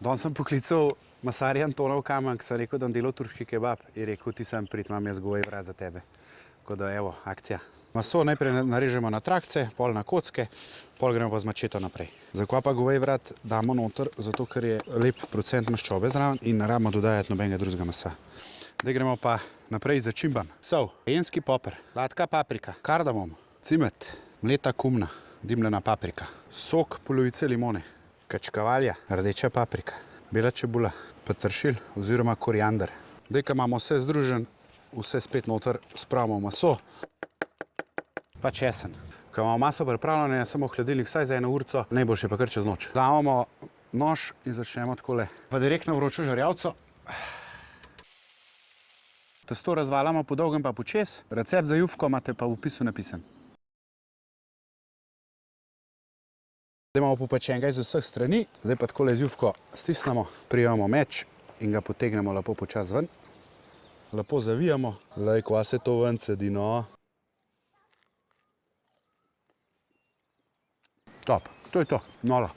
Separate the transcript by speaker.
Speaker 1: Danes sem poklical masarja Antona v Kamen, ki sem rekel, da delo turški kebab. Je rekel, ti sem prid, imam jaz goveji vrat za tebe. Tako da, evo, akcija. Maso najprej narežemo na trakce, pol na kocke, pol gremo pa z mačeto naprej. Zakaj pa goveji vrat damo noter? Zato, ker je lep procent maščobe zraven in ne rabimo dodajati nobenega drugega mesa. Zdaj gremo pa naprej za čimbam. Sol, kajenski poper, sladka paprika, kardamom, cimet, mleta kumna, dimljena paprika, sok polovice limone, kačkavalja, rdeča paprika, bela čebula, peteršilj oziroma koriander. Zdaj, ko imamo vse združen, vse spet noter spravimo maso, pa česen. Ko imamo maso pripravljeno, je samo v hladilnik vsaj za 1 urico, najboljše pa kar čez noč. Damo nož in začnemo takole. Pa direktno vročo žarjavco. Testo razvaljamo po dolgem pa počez. Recept za jufko imate pa v opisu napisan. Zdaj imamo popečenega iz vseh strani. Zdaj pa takole z jufko stisnemo, prijemamo meč in ga potegnemo lepo počas ven. Lepo zavijamo. Lej, kva se to ven cedi, no. Top, to je to, nolo.